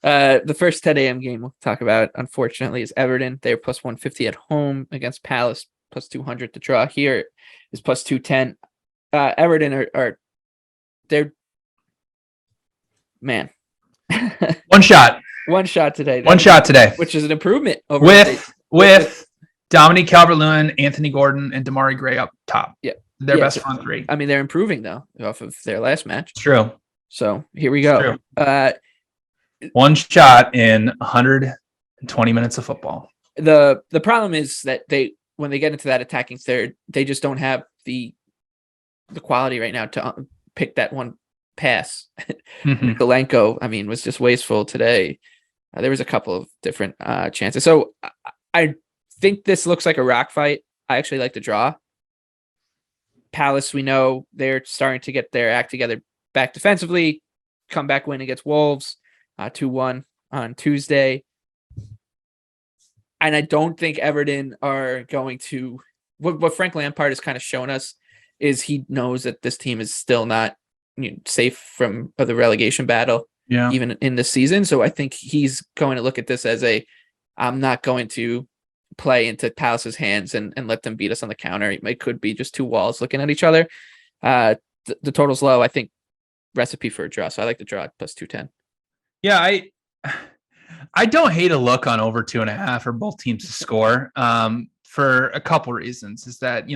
The first 10 a.m. game we'll talk about, unfortunately, is Everton. They're plus 150 at home against Palace, plus 200 to draw. Here is plus 210. Everton are they're man. One shot today. One shot today, which is an improvement over with Dominique Calvert-Lewin, Anthony Gordon, and Damari Gray up top. Yeah, their best front three. I mean, they're improving though off of their last match. It's true. So here we go. One shot in 120 minutes of football. The problem is that when they get into that attacking third, they just don't have the quality right now to pick that one pass. Galenko, I mean, was just wasteful today. There was a couple of different chances. So I think this looks like a rock fight. I actually like the draw. Palace, we know they're starting to get their act together back defensively. Comeback win against Wolves, 2-1 on Tuesday. And I don't think Everton are going to. What Frank Lampard has kind of shown us is he knows that this team is still not safe from the relegation battle, even in the season. So I think he's going to look at this as I'm not going to play into Palace's hands and let them beat us on the counter. It could be just two walls looking at each other. The total's low. I think recipe for a draw. So I like the draw at plus 210. Yeah, I don't hate a look on over 2.5 for both teams to score for a couple reasons. Is that,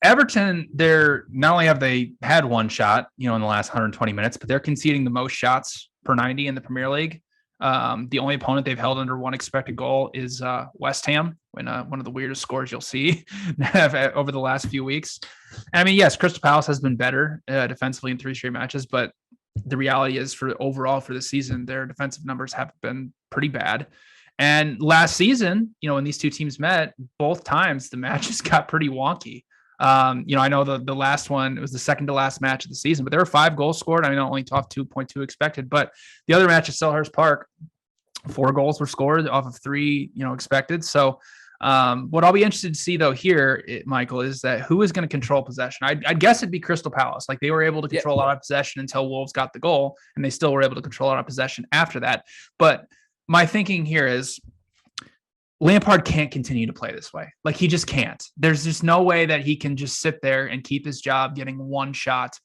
Everton, they're not only have they had one shot, in the last 120 minutes, but they're conceding the most shots per 90 in the Premier League. The only opponent they've held under one expected goal is West Ham, when one of the weirdest scores you'll see over the last few weeks. And I mean, yes, Crystal Palace has been better defensively in 3 straight matches, but the reality is overall for the season, their defensive numbers have been pretty bad. And last season, when these two teams met, both times the matches got pretty wonky. I know the last one, it was the second to last match of the season, but there were 5 goals scored. I mean, only off 2.2 expected, but the other match at Selhurst Park, 4 goals were scored off of 3, expected. So what I'll be interested to see though here, Michael, is that who is going to control possession. I'd guess it'd be Crystal Palace. Like they were able to control a lot of possession until Wolves got the goal, and they still were able to control a lot of possession after that. But my thinking here is Lampard can't continue to play this way. Like he just can't. There's just no way that he can just sit there and keep his job getting one shot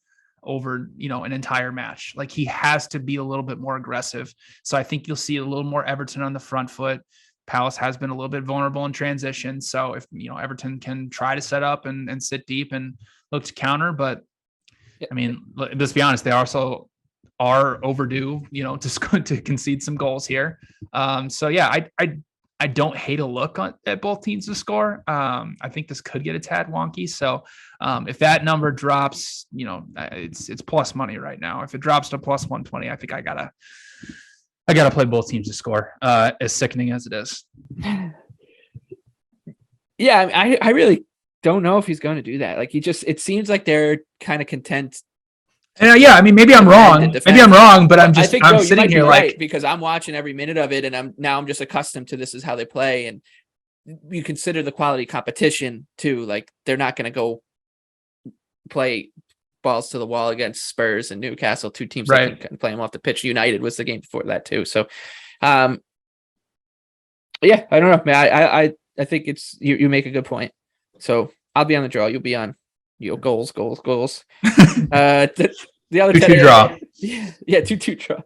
over, an entire match. Like he has to be a little bit more aggressive. So I think you'll see a little more Everton on the front foot. Palace has been a little bit vulnerable in transition. So if, Everton can try to set up and sit deep and look to counter, but I mean, let's be honest, they also are overdue, to concede some goals here. So yeah, I don't hate a look at both teams to score. I think this could get a tad wonky. So if that number drops, it's plus money right now. If it drops to plus 120, I think I gotta play both teams to score, as sickening as it is. Yeah, I really don't know if he's going to do that. Like it seems like they're kind of content. Yeah, I mean, maybe I'm wrong. But I'm sitting here like, because I'm watching every minute of it, and I'm just accustomed to this is how they play, and you consider the quality competition too. Like they're not going to go play balls to the wall against Spurs and Newcastle, 2 teams that can play them off the pitch. United was the game before that too. So, yeah, I don't know, man. I think it's you make a good point. So I'll be on the draw. You'll be on. Goals. The other 2-2 draw. Yeah, 2-2 draw.